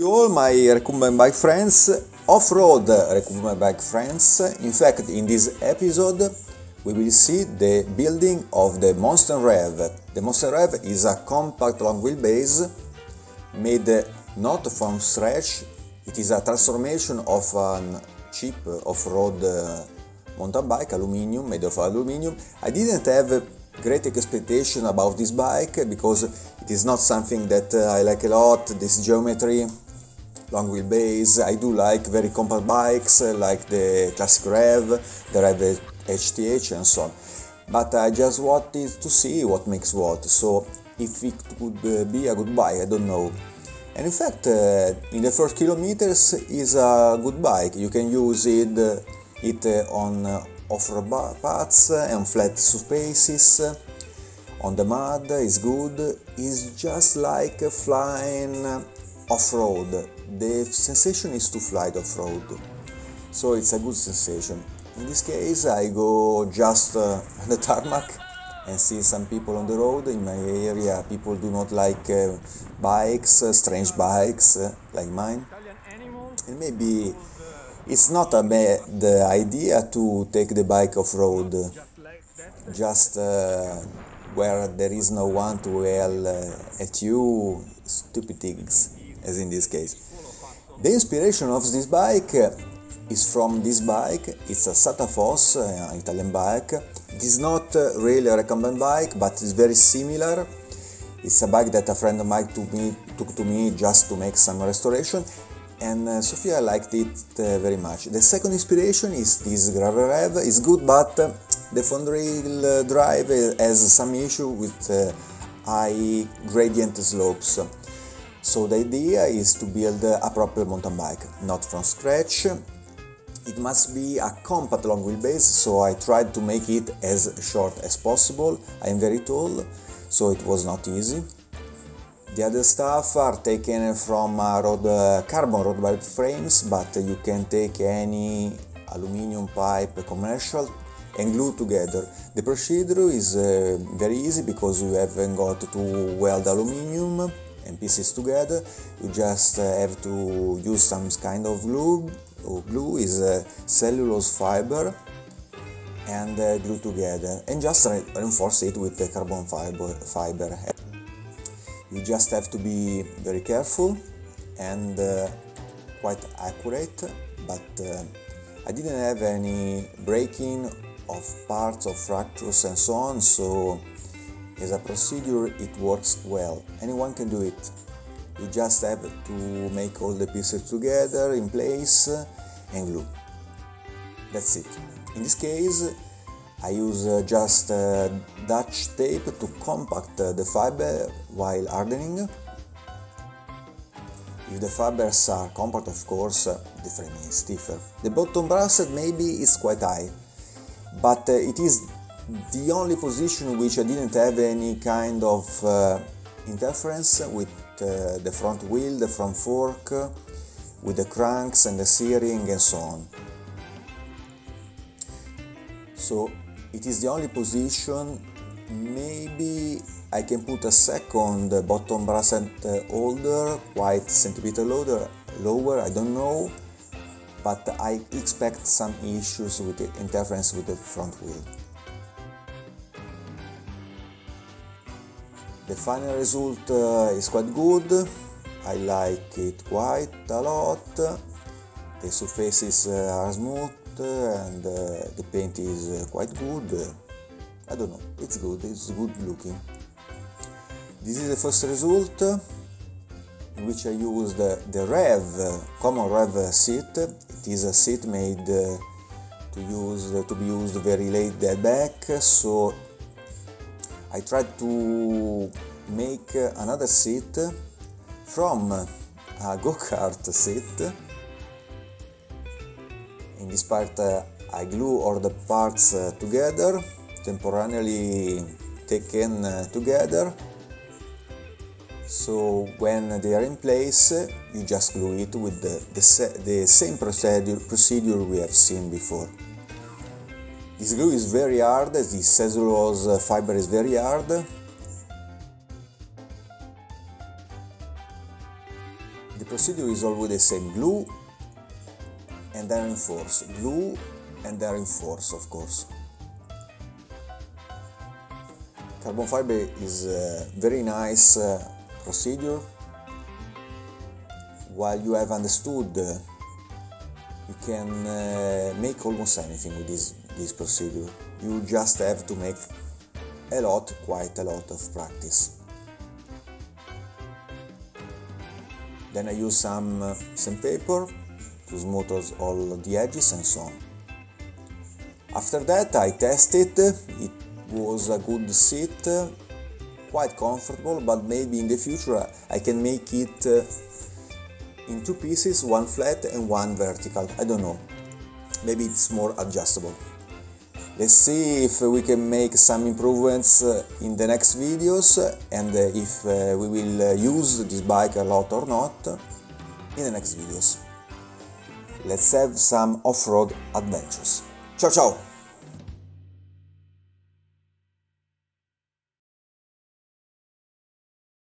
All my Recumbent bike friends, off-road Recumbent bike friends. In fact, in this episode, we will see the building of the Monster Rev. The Monster Rev is a compact long wheelbase made not from scratch. It is a transformation of a cheap off-road mountain bike, made of aluminium. I didn't have great expectation about this bike because it is not something that I like a lot, this geometry, long wheelbase. I do like very compact bikes like the classic Rev, the Rev HTH and so on. But I just wanted to see what makes what, so if it could be a good bike, I don't know. And in fact, in the first kilometers is a good bike. You can use it on off-road paths and flat surfaces. On the mud is good. It's just like flying off-road. The sensation is to fly off-road, so it's a good sensation. In this case, I go just on the tarmac and see some people on the road. In my area, people do not like bikes, strange bikes like mine. And maybe it's not a bad idea to take the bike off-road, just where there is no one to yell at you, stupid things, as in this case. The inspiration of this bike is from this bike. It's a Satafos, an Italian bike. It is not really a recumbent bike, but it's very similar. It's a bike that a friend of mine took to me just to make some restoration, and Sofia liked it very much. The second inspiration is this Gravel Rev. It's good, but the front rail drive has some issue with high gradient slopes. So the idea is to build a proper mountain bike, not from scratch. It must be a compact long wheelbase, so I tried to make it as short as possible. I am very tall, so it was not easy. The other stuff are taken from carbon road bike frames, but you can take any aluminium pipe commercial and glue together. The procedure is very easy because you haven't got to weld aluminium and pieces together. You just have to use some kind of glue. Glue is cellulose fiber and glue together, and just reinforce it with the carbon fiber. You just have to be very careful and quite accurate, but I didn't have any breaking of parts of fractures and so on, so as a procedure it works well. Anyone can do it. You just have to make all the pieces together in place and glue. That's it. In this case, I use just Dutch tape to compact the fiber while hardening. If the fibers are compact, of course, the frame is stiffer. The bottom brass maybe is quite high, but it is the only position in which I didn't have any kind of interference with the front wheel, the front fork, with the cranks and the steering and so on. So it is the only position. Maybe I can put a second bottom brass holder, quite centimeter lower, I don't know, but I expect some issues with the interference with the front wheel. The final result is quite good. I like it quite a lot. The surfaces are smooth and the paint is quite good. I don't know, it's good looking. This is the first result, in which I used the Rev, common Rev seat. It is a seat made to be used very laid back, so I tried to make another seat from a go-kart seat. In this part I glue all the parts together, temporarily taken together, so when they are in place you just glue it with the same procedure we have seen before. This glue is very hard, this cellulose fiber is very hard. The procedure is always the same: glue and then reinforce, glue and then reinforce, of course. Carbon fiber is a very nice procedure. While you have understood, you can make almost anything with this procedure. You just have to make quite a lot of practice. Then I use some sandpaper to smooth all the edges and so on. After that I tested, it was a good sit, quite comfortable, but maybe in the future I can make it in two pieces, one flat and one vertical. I don't know, maybe it's more adjustable. Let's see if we can make some improvements in the next videos, and if we will use this bike a lot or not in the next videos. Let's have some off-road adventures. Ciao ciao!